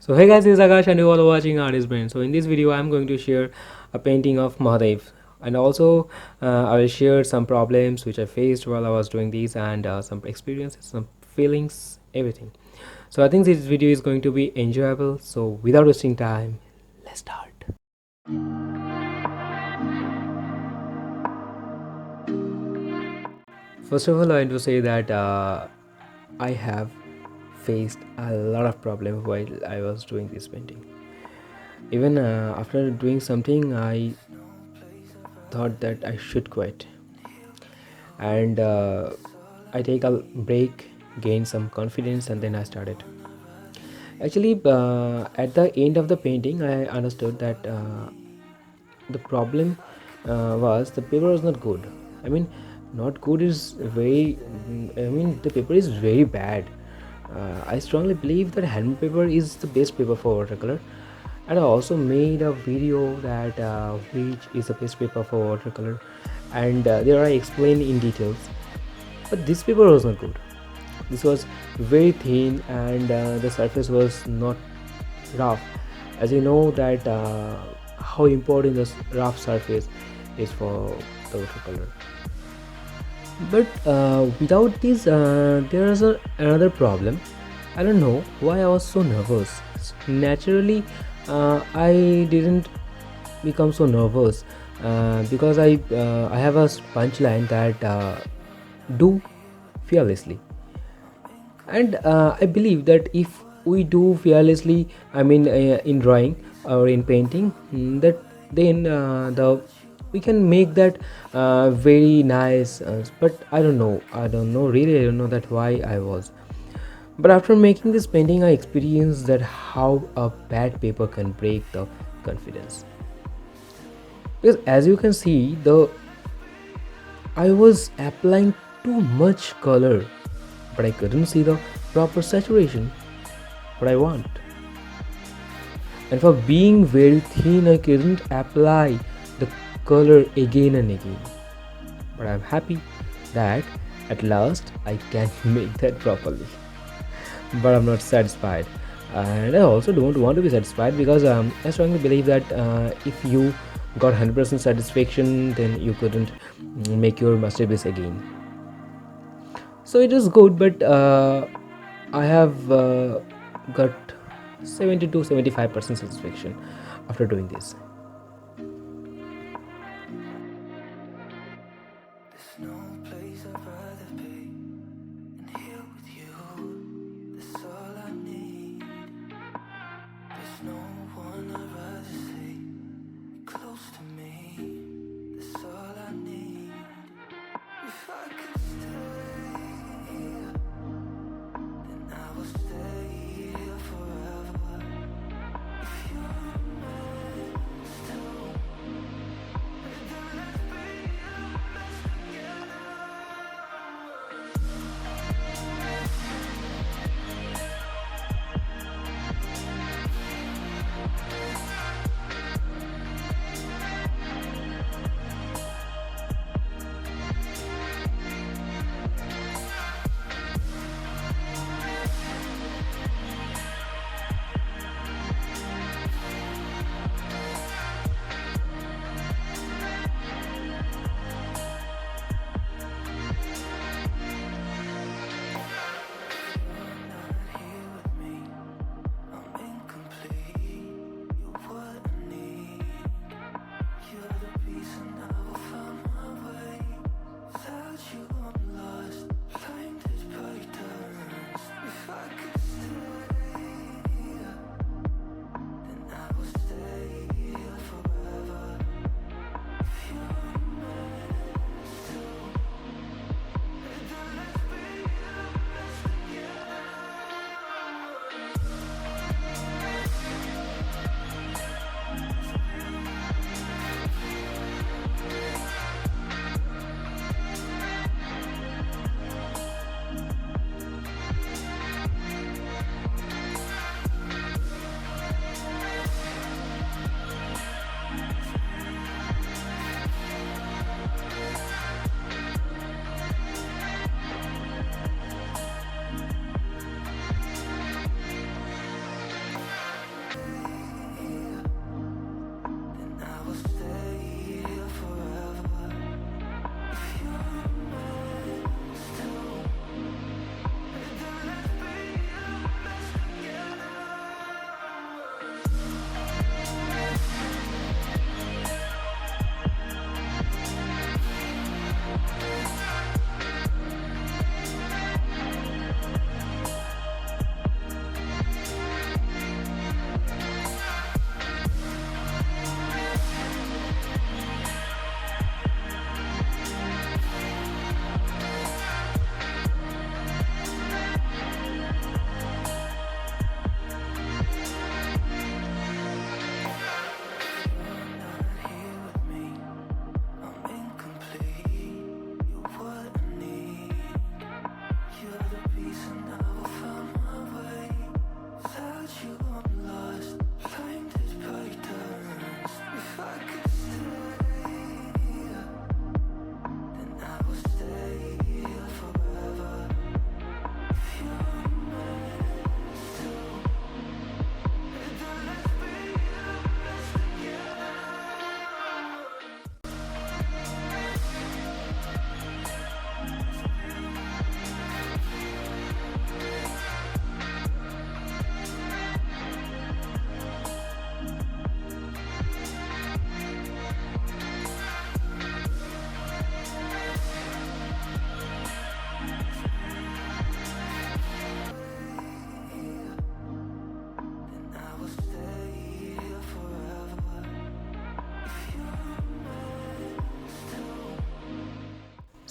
So hey guys, this is Akash and you all are watching Artist Brain. So in this video I'm going to share a painting of Mahadev, and also I will share some problems which I faced while I was doing these, and some experiences, some feelings, everything. So I think this video is going to be enjoyable. So without wasting time, let's start. First of all, I want to say that I have faced a lot of problems while I was doing this painting. Even after doing something, I thought that I should quit, and I take a break, gain some confidence, and then I started. Actually, at the end of the painting, I understood that the problem was the paper was not good. I mean, not good is very. I mean, the paper is very bad. I strongly believe that handmade paper is the best paper for watercolor, and I also made a video that which is the best paper for watercolor, and there I explain in details. But this paper was not good. This was very thin, and the surface was not rough. As you know that how important this rough surface is for the watercolor. But without this, there is another problem. I don't know why I was so nervous. Naturally, I didn't become so nervous because I have a punchline that do fearlessly, and I believe that if we do fearlessly, I mean in drawing or in painting, that then we can make that very nice, but I don't know really, I don't know that why I was. But after making this painting, I experienced that how a bad paper can break the confidence, because as you can see, the I was applying too much color, but I couldn't see the proper saturation what I want. And for being very thin, I couldn't apply the color again and again. But I'm happy that at last I can make that properly. But I'm not satisfied. And I also don't want to be satisfied because I strongly believe that if you got 100% satisfaction, then you couldn't make your masterpiece again. So it is good, but I have got 70 to 75% satisfaction after doing this. There's no place I'd rather be than here with you. That's all I need. There's no one I'd rather see close to me. That's all I need. If I could stay, then I will stay here forever. If you remain still, then let's be honest together.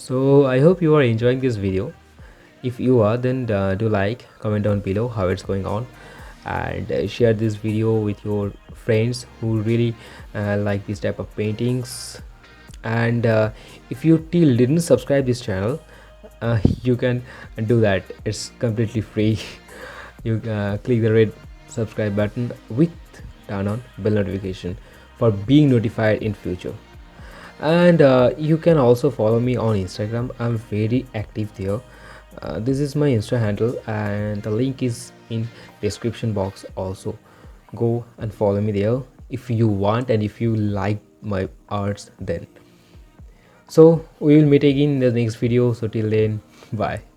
So I hope you are enjoying this video. If you are, then do like, comment down below how it's going on, and share this video with your friends who really like this type of paintings. And if you till didn't subscribe this channel, you can do that. It's completely free. You click the red subscribe button with turn on bell notification for being notified in future. And you can also follow me on Instagram. I'm very active there. This is my Insta handle and the link is in description box also. Go and follow me there if you want and if you like my arts. Then so we will meet again in the next video. So till then, bye.